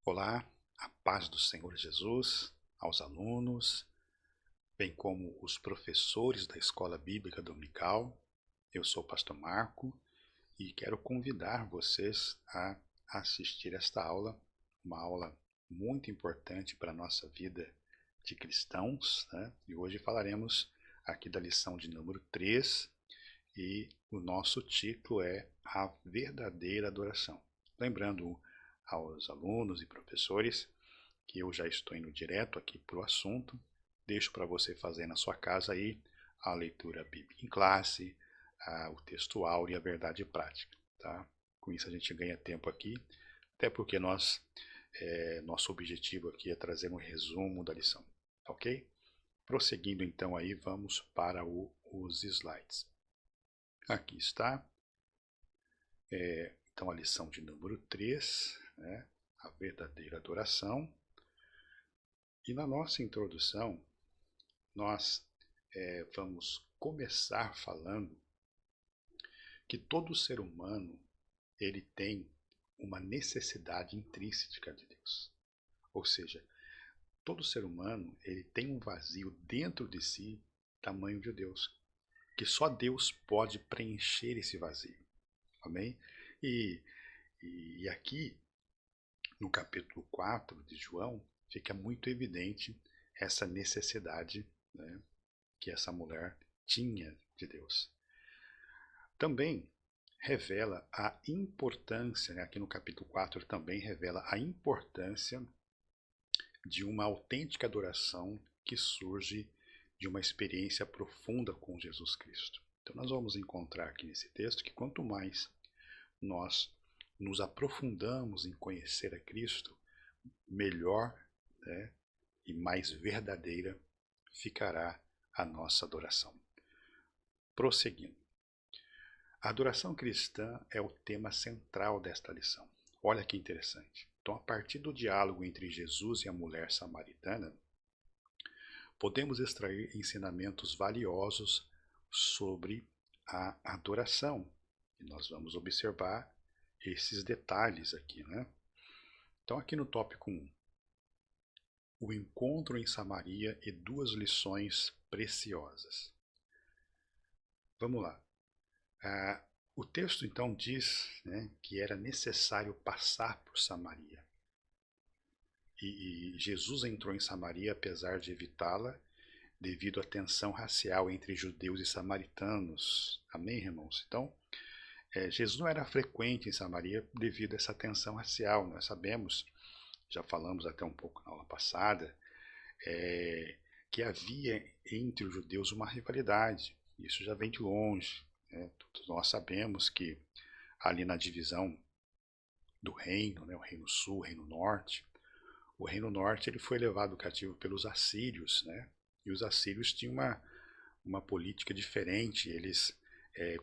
Olá, a paz do Senhor Jesus aos alunos, bem como os professores da Escola Bíblica Dominical. Eu sou o pastor Marco e quero convidar vocês a assistir esta aula, uma aula muito importante para a nossa vida de cristãos, né? E hoje falaremos aqui da lição de número 3 e o nosso título é A Verdadeira Adoração. Lembrando aos alunos e professores que eu já estou indo direto aqui para o assunto, deixo para você fazer na sua casa aí a leitura bíblica em classe, o texto áureo e a verdade prática, tá? Com isso a gente ganha tempo aqui, até porque nosso objetivo aqui é trazer um resumo da lição, ok? Prosseguindo então aí, vamos para os slides. Aqui está, então a lição de número 3, né? A verdadeira adoração. E na nossa introdução, nós vamos começar falando que todo ser humano ele tem uma necessidade intrínseca de Deus. Ou seja, todo ser humano ele tem um vazio dentro de si tamanho de Deus, que só Deus pode preencher esse vazio. Amém? E, e aqui, no capítulo 4 de João, fica muito evidente essa necessidade, né, que essa mulher tinha de Deus. Também revela a importância, né, aqui no capítulo 4 também revela a importância de uma autêntica adoração que surge de uma experiência profunda com Jesus Cristo. Então nós vamos encontrar aqui nesse texto que quanto mais nós nos aprofundamos em conhecer a Cristo, melhor, né, e mais verdadeira ficará a nossa adoração. Prosseguindo. A adoração cristã é o tema central desta lição. Olha que interessante. Então, a partir do diálogo entre Jesus e a mulher samaritana, podemos extrair ensinamentos valiosos sobre a adoração. E nós vamos observar esses detalhes aqui, né? Então, aqui no tópico 1, o encontro em Samaria e duas lições preciosas. Vamos lá. O texto então diz, né, que era necessário passar por Samaria. E Jesus entrou em Samaria apesar de evitá-la, devido à tensão racial entre judeus e samaritanos. Amém, irmãos? Então, Jesus não era frequente em Samaria devido a essa tensão racial. Nós sabemos, já falamos até um pouco na aula passada, que havia entre os judeus uma rivalidade. Isso já vem de longe. Todos nós sabemos que ali na divisão do reino, né, o reino sul, o reino norte, ele foi levado cativo pelos assírios, né? E os assírios tinham uma política diferente. Eles,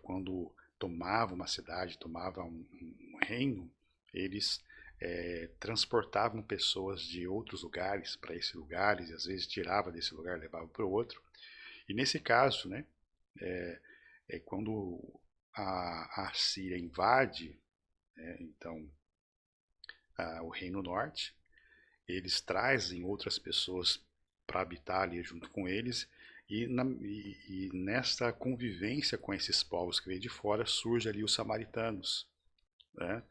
quando tomavam uma cidade, tomavam um reino, eles transportavam pessoas de outros lugares para esses lugares, e às vezes tirava desse lugar, levava para o outro. E nesse caso, né, quando a Síria invade, então o reino norte, eles trazem outras pessoas para habitar ali junto com eles, e nesta convivência com esses povos que vêm de fora surge ali os samaritanos, né?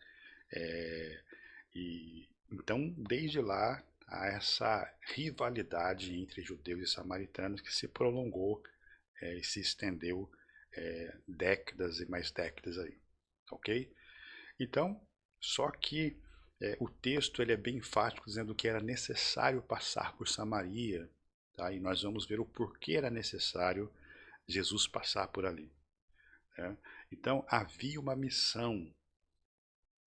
Então desde lá há essa rivalidade entre judeus e samaritanos que se prolongou e se estendeu décadas e mais décadas aí, ok? Então, só que o texto ele é bem enfático dizendo que era necessário passar por Samaria, tá? E nós vamos ver o porquê era necessário Jesus passar por ali, né? Então havia uma missão.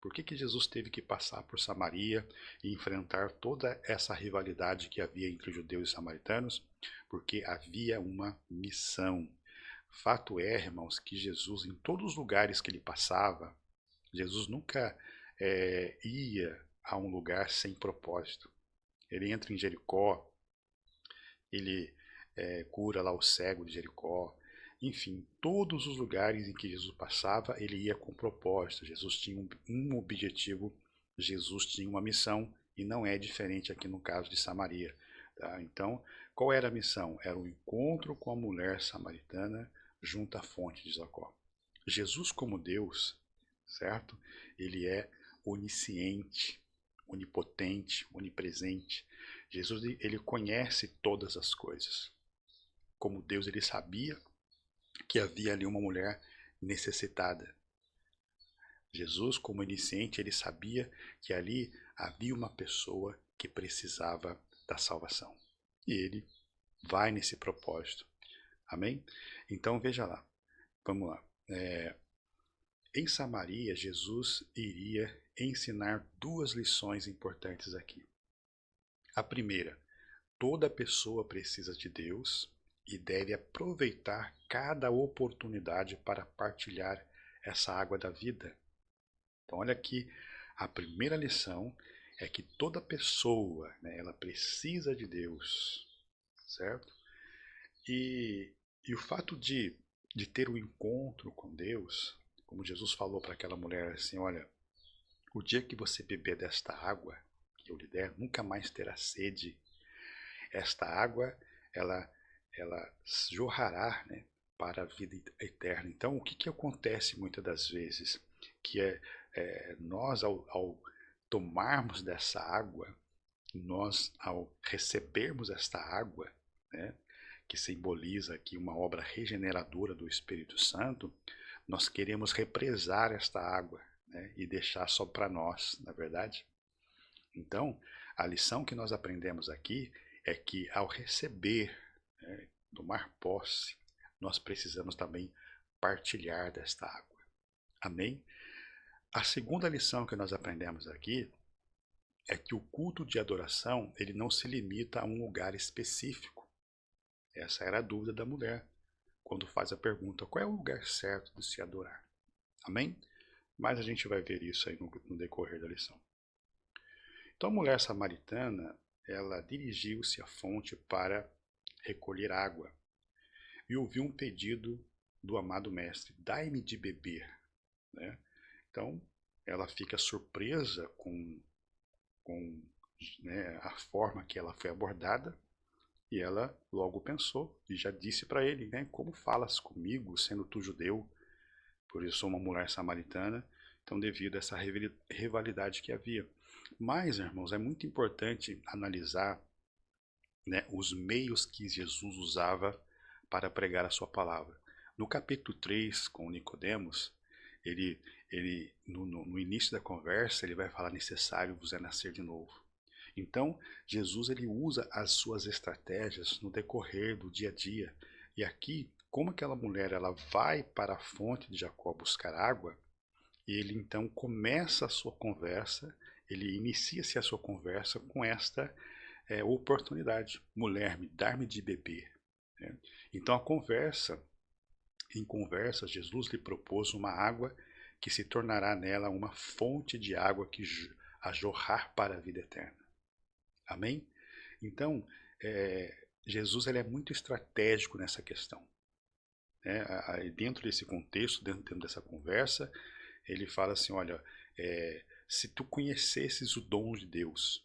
Por que Jesus teve que passar por Samaria e enfrentar toda essa rivalidade que havia entre judeus e samaritanos? Porque havia uma missão. Fato é, irmãos, que Jesus, em todos os lugares que ele passava, Jesus nunca ia a um lugar sem propósito. Ele entra em Jericó, ele cura lá o cego de Jericó. Enfim, todos os lugares em que Jesus passava, ele ia com propósito. Jesus tinha um objetivo, Jesus tinha uma missão E não é diferente aqui no caso de Samaria. Tá? Então, qual era a missão? Era o encontro com a mulher samaritana junto à fonte de Jacó. Jesus como Deus, certo? Ele é onisciente, onipotente, onipresente. Jesus, ele conhece todas as coisas. Como Deus, ele sabia que havia ali uma mulher necessitada. Jesus, como onisciente, ele sabia que ali havia uma pessoa que precisava da salvação. E ele vai nesse propósito. Amém? Então veja lá, vamos lá. Em Samaria, Jesus iria ensinar duas lições importantes aqui. A primeira, toda pessoa precisa de Deus e deve aproveitar cada oportunidade para partilhar essa água da vida. Então olha aqui, a primeira lição é que toda pessoa, né, ela precisa de Deus, certo? E o fato de ter o encontro com Deus, como Jesus falou para aquela mulher assim, olha, o dia que você beber desta água que eu lhe der, nunca mais terá sede. Esta água, ela jorrará, né, para a vida eterna. Então, o que acontece muitas das vezes? Que nós, ao tomarmos dessa água, nós, ao recebermos esta água, né, que simboliza aqui uma obra regeneradora do Espírito Santo, nós queremos represar esta água, né, e deixar só para nós, na verdade? Então, a lição que nós aprendemos aqui é que ao receber, né, tomar posse, nós precisamos também partilhar desta água. Amém? A segunda lição que nós aprendemos aqui é que o culto de adoração ele não se limita a um lugar específico. Essa era a dúvida da mulher, quando faz a pergunta, qual é o lugar certo de se adorar? Amém? Mas a gente vai ver isso aí no decorrer da lição. Então a mulher samaritana, ela dirigiu-se à fonte para recolher água e ouviu um pedido do amado mestre, dai-me de beber. Né? Então ela fica surpresa com né, a forma que ela foi abordada e ela logo pensou e já disse para ele, né, como falas comigo, sendo tu judeu, por isso sou uma mulher samaritana, então devido a essa rivalidade que havia. Mas, irmãos, é muito importante analisar, né, os meios que Jesus usava para pregar a sua palavra. No capítulo 3, com Nicodemos, no início da conversa, ele vai falar necessário vos é nascer de novo. Então, Jesus ele usa as suas estratégias no decorrer do dia a dia. E aqui, como aquela mulher ela vai para a fonte de Jacó buscar água, ele então começa a sua conversa, ele inicia-se a sua conversa com esta oportunidade. Mulher, dar-me de beber. Né? Então em conversa, Jesus lhe propôs uma água que se tornará nela uma fonte de água que a jorrar para a vida eterna. Amém? Então, Jesus ele é muito estratégico nessa questão. Né? Dentro desse contexto, dentro dessa conversa, ele fala assim, olha, se tu conhecesses o dom de Deus,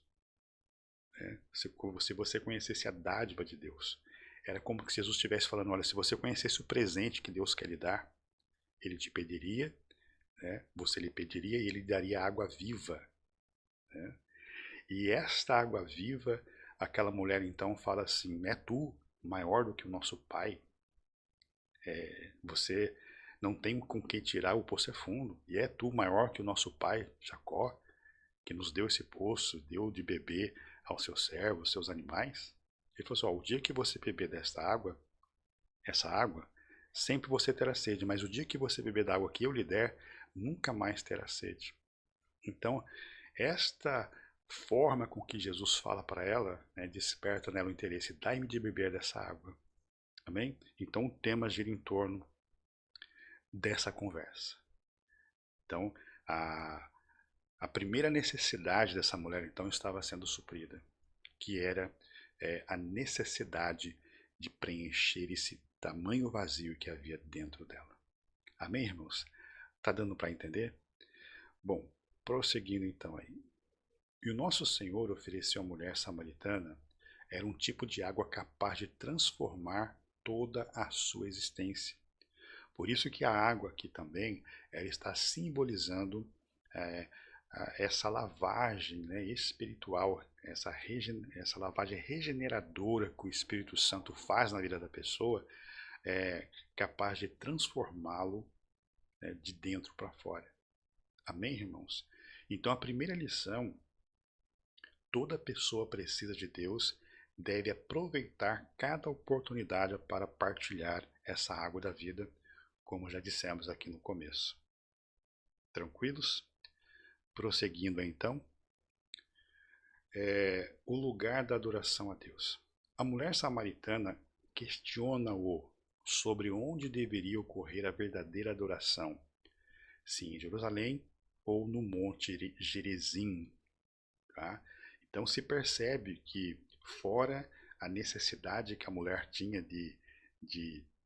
né? se você conhecesse a dádiva de Deus, era como se Jesus estivesse falando, olha, se você conhecesse o presente que Deus quer lhe dar, ele te pediria, né? Você lhe pediria e ele daria água viva. Né? E esta água viva, aquela mulher então fala assim, é tu maior do que o nosso pai? Você não tem com que tirar, o poço é fundo, e é tu maior que o nosso pai, Jacó, que nos deu esse poço, deu de beber aos seus servos, aos seus animais? Ele falou assim, o dia que você beber desta água, essa água, sempre você terá sede, mas o dia que você beber da água que eu lhe der, nunca mais terá sede. Então, esta forma com que Jesus fala para ela, né, desperta nela o interesse, dai-me de beber dessa água. Amém? Então o tema gira em torno dessa conversa. Então, a primeira necessidade dessa mulher então estava sendo suprida, que era a necessidade de preencher esse tamanho vazio que havia dentro dela. Amém, irmãos? Tá dando para entender? Bom, prosseguindo então aí. E o nosso Senhor ofereceu à mulher samaritana era um tipo de água capaz de transformar toda a sua existência. Por isso que a água aqui também ela está simbolizando é, essa lavagem, né, espiritual, essa lavagem regeneradora que o Espírito Santo faz na vida da pessoa, capaz de transformá-lo, né, de dentro para fora. Amém, irmãos? Então a primeira lição: toda pessoa precisa de Deus, deve aproveitar cada oportunidade para partilhar essa água da vida, como já dissemos aqui no começo. Tranquilos? Prosseguindo então, o lugar da adoração a Deus. A mulher samaritana questiona-o sobre onde deveria ocorrer a verdadeira adoração, se em Jerusalém ou no Monte Gerizim. Tá? Então se percebe que, fora a necessidade que a mulher tinha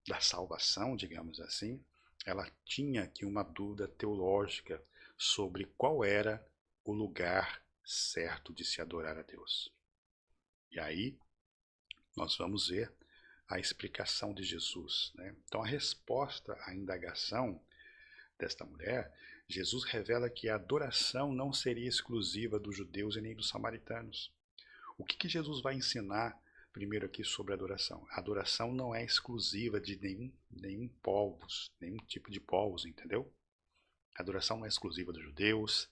da salvação, digamos assim, ela tinha aqui uma dúvida teológica sobre qual era o lugar certo de se adorar a Deus. E aí nós vamos ver a explicação de Jesus, né? Então a resposta à indagação desta mulher, Jesus revela que a adoração não seria exclusiva dos judeus e nem dos samaritanos. O que Jesus vai ensinar primeiro aqui sobre a adoração? A adoração não é exclusiva de nenhum tipo de povos, entendeu? A adoração não é exclusiva dos judeus,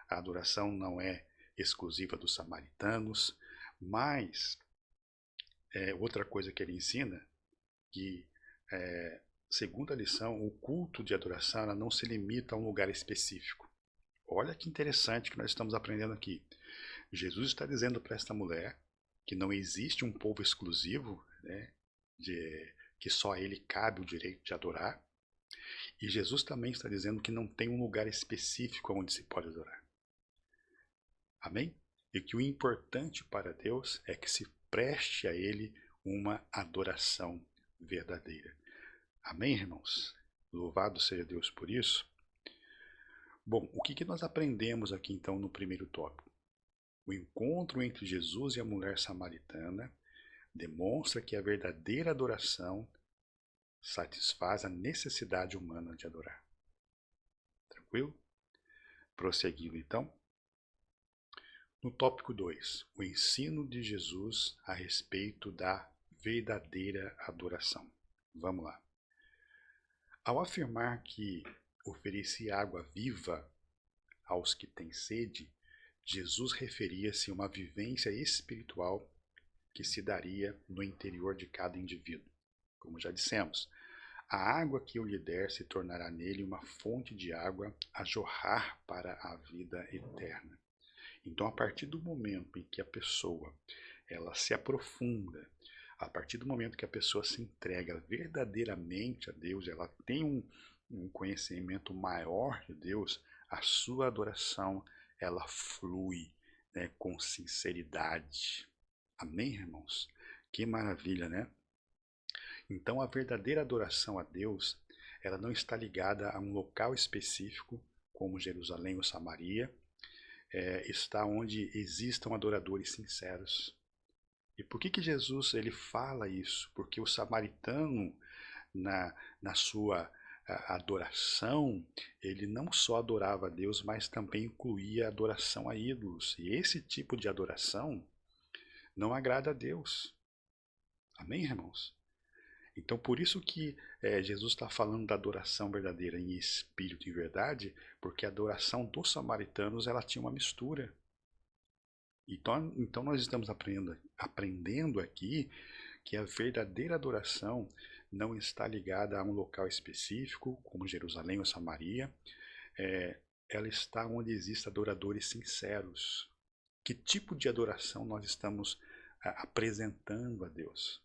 a adoração não é exclusiva dos samaritanos, mas outra coisa que ele ensina, que segundo a lição, o culto de adoração ela não se limita a um lugar específico. Olha que interessante que nós estamos aprendendo aqui. Jesus está dizendo para esta mulher que não existe um povo exclusivo, né, que só a ele cabe o direito de adorar. E Jesus também está dizendo que não tem um lugar específico onde se pode adorar. Amém? E que o importante para Deus é que se preste a Ele uma adoração verdadeira. Amém, irmãos? Louvado seja Deus por isso. Bom, o que nós aprendemos aqui então no primeiro tópico? O encontro entre Jesus e a mulher samaritana demonstra que a verdadeira adoração satisfaz a necessidade humana de adorar. Tranquilo? Prosseguindo então. No tópico 2, o ensino de Jesus a respeito da verdadeira adoração. Vamos lá. Ao afirmar que ofereci água viva aos que têm sede, Jesus referia-se a uma vivência espiritual que se daria no interior de cada indivíduo. Como já dissemos, a água que eu lhe der se tornará nele uma fonte de água a jorrar para a vida eterna. Então, a partir do momento em que a pessoa ela se aprofunda, a partir do momento que a pessoa se entrega verdadeiramente a Deus, ela tem um conhecimento maior de Deus, a sua adoração ela flui, né, com sinceridade. Amém, irmãos? Que maravilha, né? Então, a verdadeira adoração a Deus, ela não está ligada a um local específico, como Jerusalém ou Samaria, está onde existam adoradores sinceros. E por que Jesus ele fala isso? Porque o samaritano, na sua adoração, ele não só adorava a Deus, mas também incluía adoração a ídolos. E esse tipo de adoração não agrada a Deus. Amém, irmãos? Então, por isso que Jesus está falando da adoração verdadeira em espírito e verdade, porque a adoração dos samaritanos ela tinha uma mistura. Então nós estamos aprendendo aqui que a verdadeira adoração não está ligada a um local específico, como Jerusalém ou Samaria. Ela está onde existem adoradores sinceros. Que tipo de adoração nós estamos apresentando a Deus?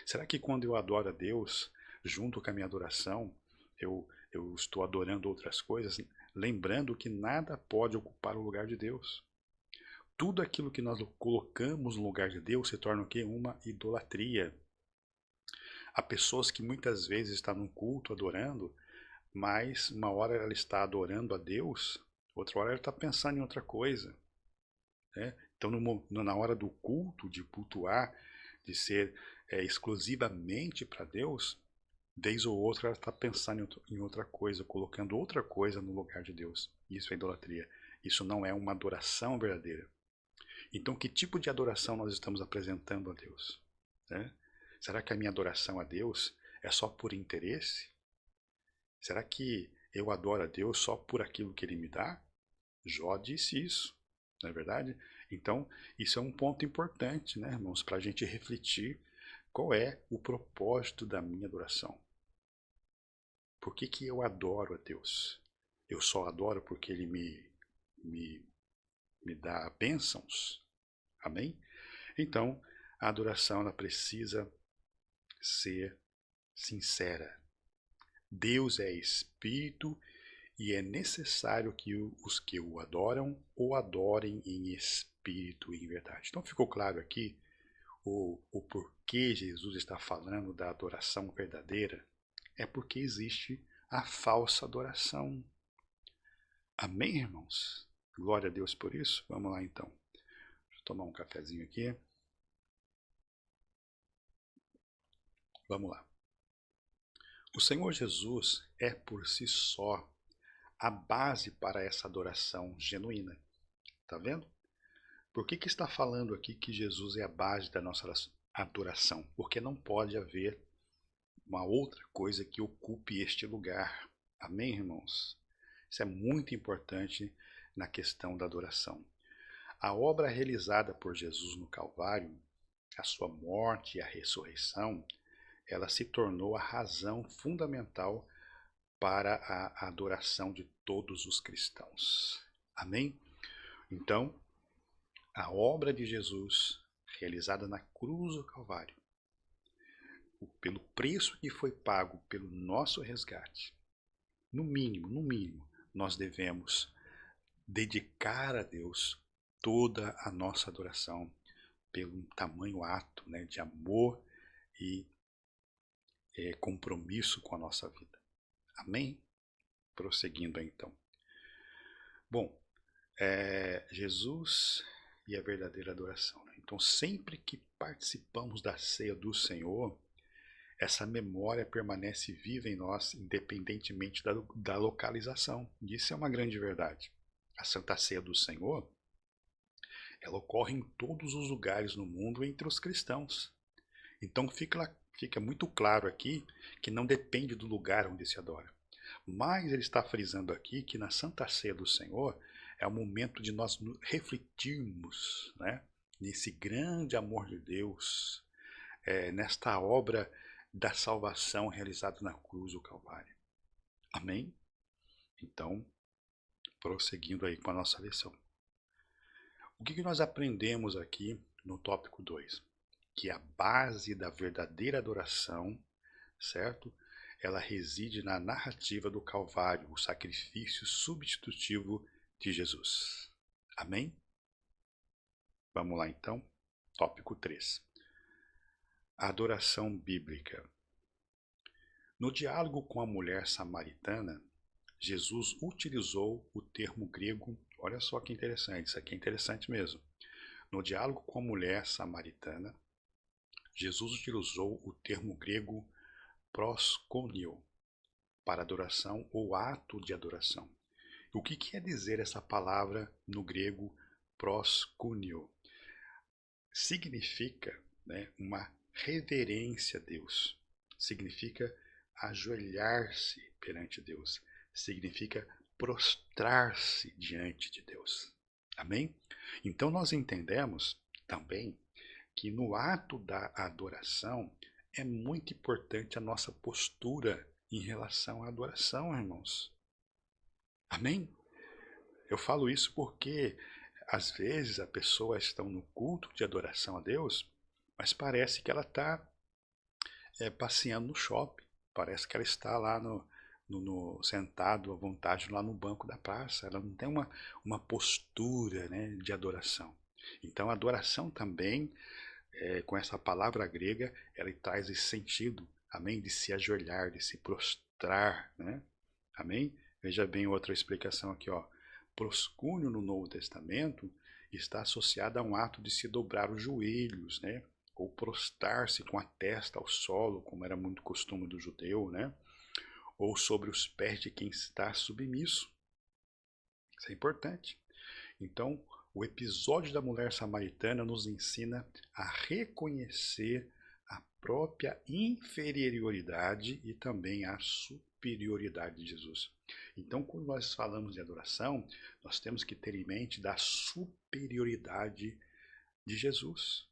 Será que quando eu adoro a Deus, junto com a minha adoração, eu estou adorando outras coisas, lembrando que nada pode ocupar o lugar de Deus? Tudo aquilo que nós colocamos no lugar de Deus se torna o quê? Uma idolatria. Há pessoas que muitas vezes estão num culto adorando, mas uma hora ela está adorando a Deus, outra hora ela está pensando em outra coisa. né? Então, na hora do culto, de cultuar, de ser exclusivamente para Deus, vez ou outra ela está pensando em outra coisa, colocando outra coisa no lugar de Deus. Isso é idolatria. Isso não é uma adoração verdadeira. Então, que tipo de adoração nós estamos apresentando a Deus? Né? Será que a minha adoração a Deus é só por interesse? Será que eu adoro a Deus só por aquilo que Ele me dá? Jó disse isso, não é verdade? Então, isso é um ponto importante, né, irmãos, para a gente refletir qual é o propósito da minha adoração. Por que que eu adoro a Deus? Eu só adoro porque Ele me dá bênçãos? Amém? Então, a adoração ela precisa ser sincera. Deus é Espírito e é necessário que os que o adoram o adorem em espírito e em verdade. Então ficou claro aqui o porquê Jesus está falando da adoração verdadeira? É porque existe a falsa adoração. Amém, irmãos? Glória a Deus por isso. Vamos lá então. Deixa eu tomar um cafezinho aqui. Vamos lá. O Senhor Jesus é por si só a base para essa adoração genuína. Tá vendo? Por que está falando aqui que Jesus é a base da nossa adoração? Porque não pode haver uma outra coisa que ocupe este lugar. Amém, irmãos? Isso é muito importante na questão da adoração. A obra realizada por Jesus no Calvário, a sua morte e a ressurreição, ela se tornou a razão fundamental para a adoração de todos os cristãos. Amém? Então, a obra de Jesus, realizada na cruz do Calvário, pelo preço que foi pago pelo nosso resgate, no mínimo, nós devemos dedicar a Deus toda a nossa adoração pelo tamanho ato, né, de amor e compromisso com a nossa vida. Amém? Prosseguindo aí, então. Bom, Jesus e a verdadeira adoração. Né? Então, sempre que participamos da ceia do Senhor, essa memória permanece viva em nós, independentemente da localização. Isso é uma grande verdade. A Santa Ceia do Senhor, ela ocorre em todos os lugares no mundo entre os cristãos. Então fica muito claro aqui que não depende do lugar onde se adora. Mas ele está frisando aqui que na Santa Ceia do Senhor é o momento de nós refletirmos, né, nesse grande amor de Deus, nesta obra da salvação realizada na cruz do Calvário. Amém? Então, prosseguindo aí com a nossa lição. O que nós aprendemos aqui no tópico 2? Que a base da verdadeira adoração, certo? Ela reside na narrativa do Calvário, o sacrifício substitutivo de Jesus. Amém? Vamos lá então, tópico 3. A adoração bíblica. No diálogo com a mulher samaritana, Jesus utilizou o termo grego, olha só que interessante, isso aqui é interessante mesmo. No diálogo com a mulher samaritana, Jesus utilizou o termo grego proskuneo para adoração ou ato de adoração. O que quer dizer essa palavra no grego proskuneo? Significa, né, uma reverência a Deus, significa ajoelhar-se perante Deus, significa prostrar-se diante de Deus. Amém? Então nós entendemos também que no ato da adoração é muito importante a nossa postura em relação à adoração, irmãos. Amém? Eu falo isso porque às vezes a pessoa está no culto de adoração a Deus, mas parece que ela está passeando no shopping, parece que ela está lá sentado à vontade lá no banco da praça, ela não tem uma postura, né, de adoração. Então a adoração também, com essa palavra grega, ela traz esse sentido, amém, de se ajoelhar, de se prostrar, né? Amém? Veja bem outra explicação aqui, ó. Proscúnio no Novo Testamento está associada a um ato de se dobrar os joelhos, né? Ou prostrar-se com a testa ao solo, como era muito costume do judeu, né? Ou sobre os pés de quem está submisso. Isso é importante. Então, o episódio da mulher samaritana nos ensina a reconhecer a própria inferioridade e também a superioridade de Jesus. Então, quando nós falamos de adoração, nós temos que ter em mente da superioridade de Jesus.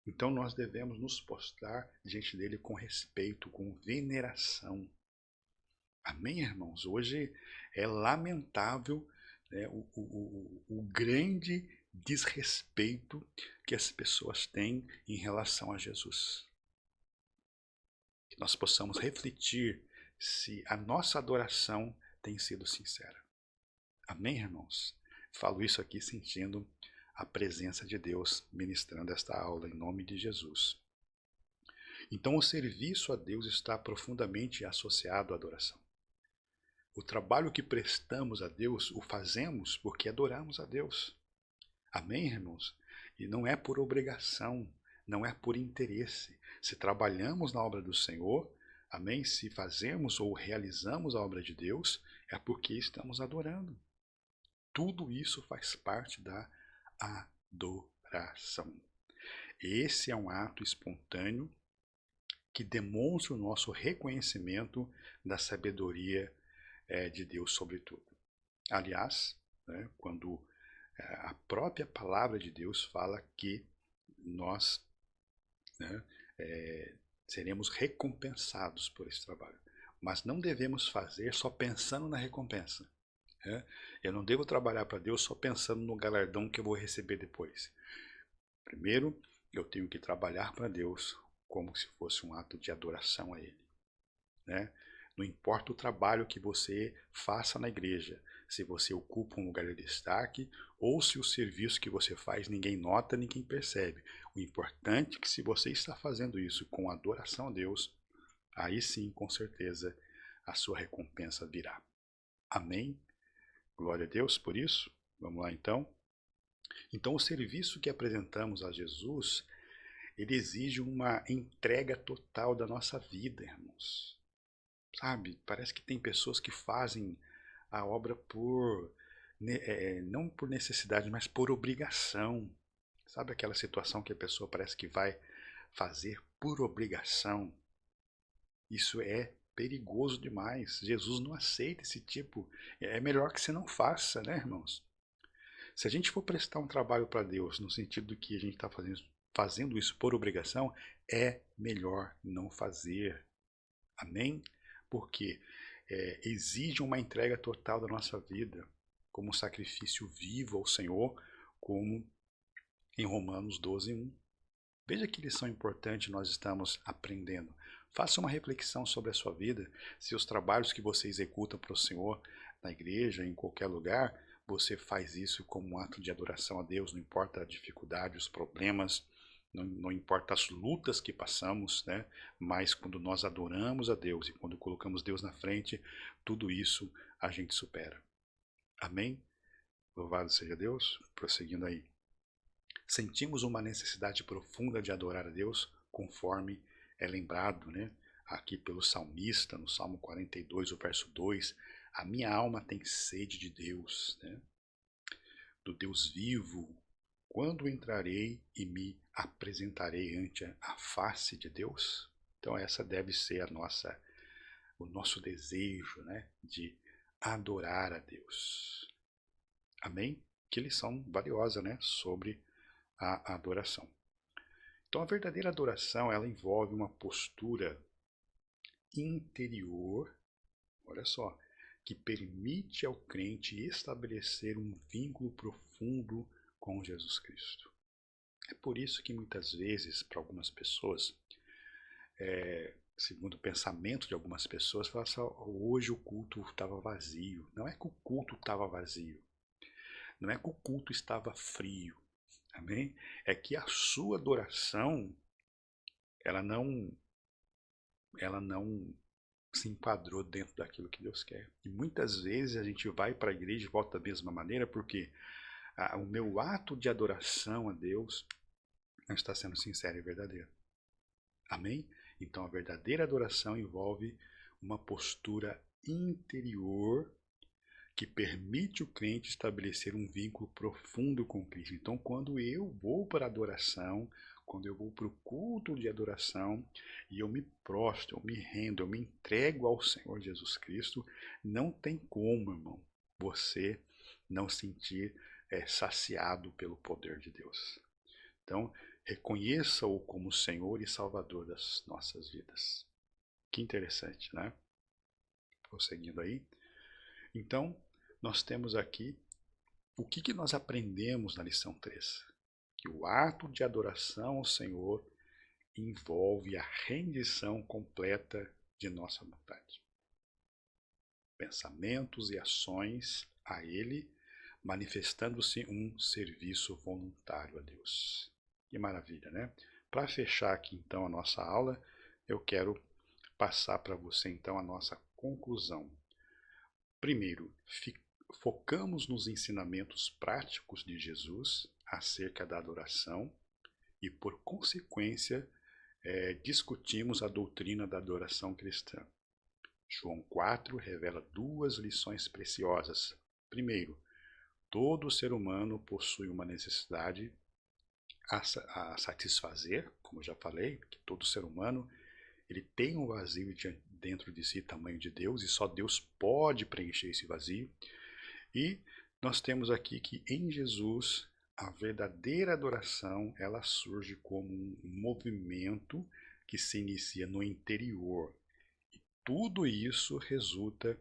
Então, nós devemos nos postrar diante dele com respeito, com veneração. Amém, irmãos? Hoje é lamentável, né, o grande desrespeito que as pessoas têm em relação a Jesus. Que nós possamos refletir se a nossa adoração tem sido sincera. Amém, irmãos? Falo isso aqui sentindo a presença de Deus ministrando esta aula em nome de Jesus. Então, o serviço a Deus está profundamente associado à adoração. O trabalho que prestamos a Deus o fazemos porque adoramos a Deus. Amém, irmãos? E não é por obrigação, não é por interesse. Se trabalhamos na obra do Senhor, amém? Se fazemos ou realizamos a obra de Deus, é porque estamos adorando. Tudo isso faz parte da adoração. Esse é um ato espontâneo que demonstra o nosso reconhecimento da sabedoria de Deus sobre tudo. Aliás, né, quando a própria palavra de Deus fala que nós, né, seremos recompensados por esse trabalho. Mas não devemos fazer só pensando na recompensa. Né? Eu não devo trabalhar para Deus só pensando no galardão que eu vou receber depois. Primeiro, eu tenho que trabalhar para Deus como se fosse um ato de adoração a Ele. Né? Não importa o trabalho que você faça na igreja, se você ocupa um lugar de destaque ou se o serviço que você faz ninguém nota, ninguém percebe. O importante é que se você está fazendo isso com adoração a Deus, aí sim, com certeza, a sua recompensa virá. Amém? Glória a Deus por isso. Vamos lá então. Então, o serviço que apresentamos a Jesus, ele exige uma entrega total da nossa vida, irmãos. Sabe, parece que tem pessoas que fazem a obra não por necessidade, mas por obrigação. Sabe aquela situação que a pessoa parece que vai fazer por obrigação? Isso é perigoso demais. Jesus não aceita esse tipo. É melhor que você não faça, né, irmãos? Se a gente for prestar um trabalho para Deus, no sentido que a gente está fazendo isso por obrigação, é melhor não fazer. Amém? Porque exige uma entrega total da nossa vida, como um sacrifício vivo ao Senhor, como em Romanos 12:1. Veja que lição importante nós estamos aprendendo. Faça uma reflexão sobre a sua vida, se os trabalhos que você executa para o Senhor, na igreja, em qualquer lugar, você faz isso como um ato de adoração a Deus, não importa a dificuldade, os problemas, não importa as lutas que passamos, né? Mas quando nós adoramos a Deus e quando colocamos Deus na frente, tudo isso a gente supera. Amém? Louvado seja Deus. Prosseguindo aí. Sentimos uma necessidade profunda de adorar a Deus, conforme é lembrado, né? Aqui pelo salmista, no Salmo 42, o verso 2, a minha alma tem sede de Deus, né? Do Deus vivo. Quando entrarei e me apresentarei ante a face de Deus? Então essa deve ser o nosso desejo, né, de adorar a Deus. Amém? Que lição valiosa, né, sobre a adoração. Então a verdadeira adoração, ela envolve uma postura interior, olha só, que permite ao crente estabelecer um vínculo profundo com Jesus Cristo. É por isso que muitas vezes, para algumas pessoas, segundo o pensamento de algumas pessoas, fala assim, hoje o culto estava vazio. Não é que o culto estava vazio. Não é que o culto estava frio. Amém? É que a sua adoração, ela não se enquadrou dentro daquilo que Deus quer. E muitas vezes a gente vai para a igreja e volta da mesma maneira, porque o meu ato de adoração a Deus não está sendo sincero e verdadeiro. Amém? Então a verdadeira adoração envolve uma postura interior que permite o crente estabelecer um vínculo profundo com Cristo. Então, quando eu vou para a adoração, quando eu vou para o culto de adoração e eu me prostro, eu me rendo, eu me entrego ao Senhor Jesus Cristo, não tem como, irmão, você não sentir saciado pelo poder de Deus. Então, reconheça-o como Senhor e Salvador das nossas vidas. Que interessante, né? Prosseguindo aí. Então, nós temos aqui o que nós aprendemos na lição 3? Que o ato de adoração ao Senhor envolve a rendição completa de nossa vontade. Pensamentos e ações a Ele, manifestando-se um serviço voluntário a Deus. Que maravilha, né? Para fechar aqui então a nossa aula, eu quero passar para você então a nossa conclusão. Primeiro, focamos nos ensinamentos práticos de Jesus acerca da adoração e, por consequência, discutimos a doutrina da adoração cristã. João 4 revela duas lições preciosas. Primeiro, todo ser humano possui uma necessidade a satisfazer, como já falei, que todo ser humano ele tem um vazio dentro de si, tamanho de Deus, e só Deus pode preencher esse vazio. E nós temos aqui que em Jesus a verdadeira adoração ela surge como um movimento que se inicia no interior. E tudo isso resulta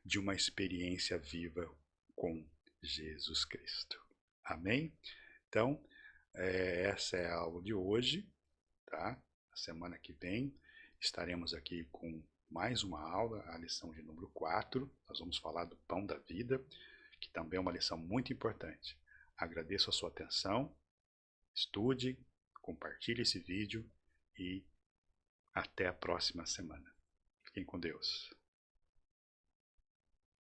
de uma experiência viva com Jesus Cristo. Amém? Então, essa é a aula de hoje, tá? A semana que vem estaremos aqui com mais uma aula, a lição de número 4. Nós vamos falar do pão da vida, que também é uma lição muito importante. Agradeço a sua atenção, estude, compartilhe esse vídeo e até a próxima semana. Fiquem com Deus.